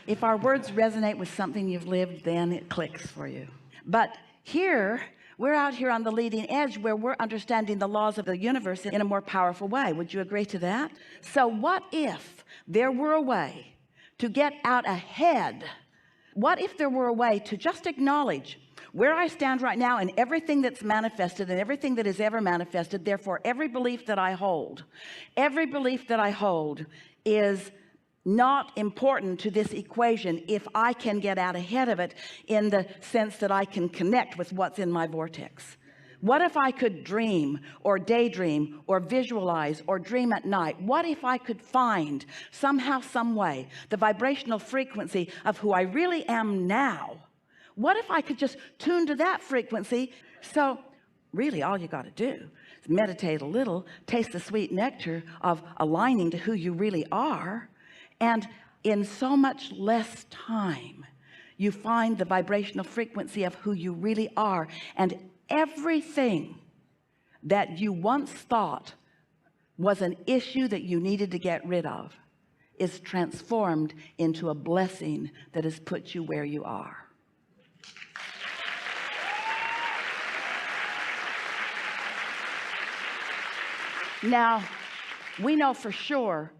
If our words resonate with something you've lived, then it clicks for you. But here, we're out here on the leading edge where we're understanding the laws of the universe in a more powerful way. Would you agree to that? So what if there were a way to get out ahead? What if there were a way to just acknowledge where I stand right now and everything that's manifested and everything that is ever manifested? Therefore, every belief that I hold is not important to this equation if I can get out ahead of it, in the sense that I can connect with what's in my vortex. What if I could dream or daydream or visualize or dream at night? What if I could find somehow, some way, the vibrational frequency of who I really am now? What if I could just tune to that frequency? So really all you got to do is meditate a little, taste the sweet nectar of aligning to who you really are, and in so much less time you find the vibrational frequency of who you really are, and everything that you once thought was an issue that you needed to get rid of is transformed into a blessing that has put you where you are. Now we know for sure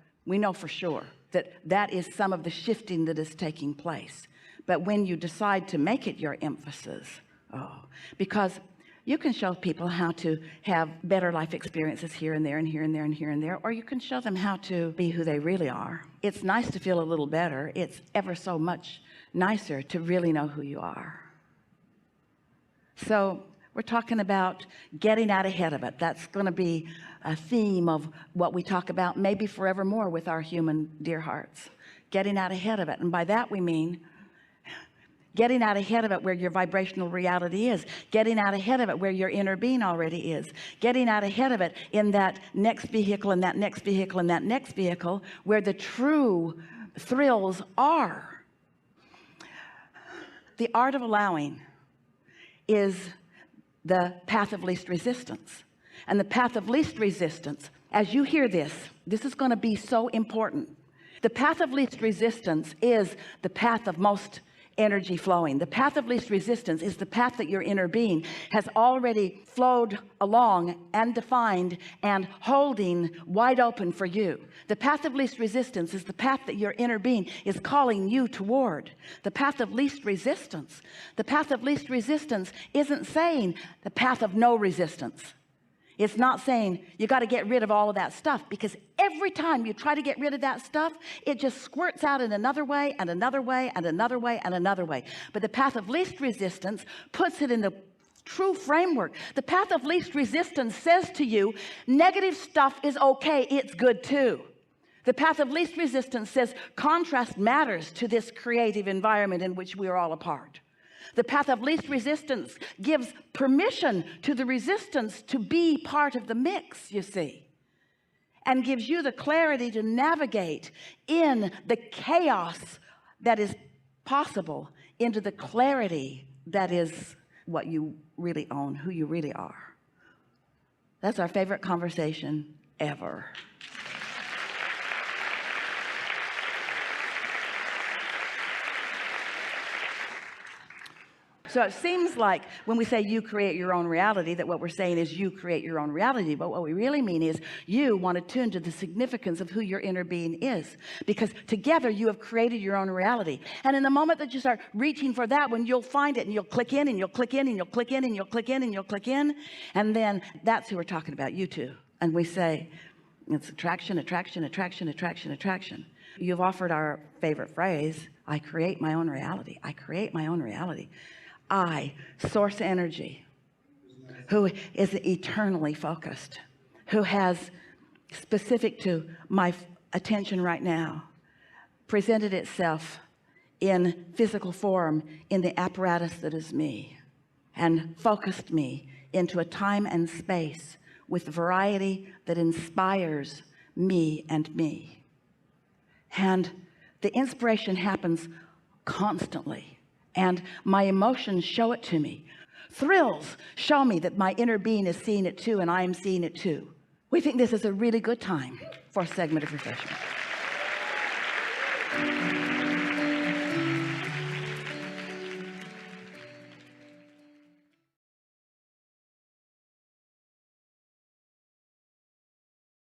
that is some of the shifting that is taking place. But when you decide to make it your emphasis, because you can show people how to have better life experiences here and there and here and there and here and there, or you can show them how to be who they really are. It's nice to feel a little better. It's ever so much nicer to really know who you are. So we're talking about getting out ahead of it. That's going to be a theme of what we talk about maybe forevermore with our human dear hearts. Getting out ahead of it. And by that we mean getting out ahead of it where your vibrational reality is, getting out ahead of it where your inner being already is, getting out ahead of it in that next vehicle and that next vehicle and that next vehicle where the true thrills are. The art of allowing is the path of least resistance. And the path of least resistance, as you hear this is going to be so important. The path of least resistance is the path of most energy flowing. The path of least resistance is the path that your inner being has already flowed along and defined and holding wide open for you. The path of least resistance is the path that your inner being is calling you toward. The path of least resistance. The path of least resistance isn't saying the path of no resistance. It's not saying you got to get rid of all of that stuff, because every time you try to get rid of that stuff, it just squirts out in another way and another way and another way and another way. But the path of least resistance puts it in the true framework. The path of least resistance says to you, negative stuff is okay, it's good too. The path of least resistance says contrast matters to this creative environment in which we are all a part. The path of least resistance gives permission to the resistance to be part of the mix, you see, and gives you the clarity to navigate in the chaos that is possible into the clarity that is what you really own, who you really are. That's our favorite conversation ever. So it seems like when we say you create your own reality, that what we're saying is you create your own reality. But what we really mean is you want to tune to the significance of who your inner being is, because together you have created your own reality. And in the moment that you start reaching for that one, you'll find it, and you'll click in and you'll click in and you'll click in and you'll click in and you'll click in. And then that's who we're talking about, you two. And we say it's attraction, attraction, attraction, attraction, attraction. You've offered our favorite phrase, I create my own reality. I create my own reality. I, source energy, who is eternally focused, who has, specific to my attention right now, presented itself in physical form in the apparatus that is me, and focused me into a time and space with variety that inspires me and me. And the inspiration happens constantly. And my emotions show it to me. Thrills show me that my inner being is seeing it too, and I am seeing it too. We think this is a really good time for a segment of refreshment.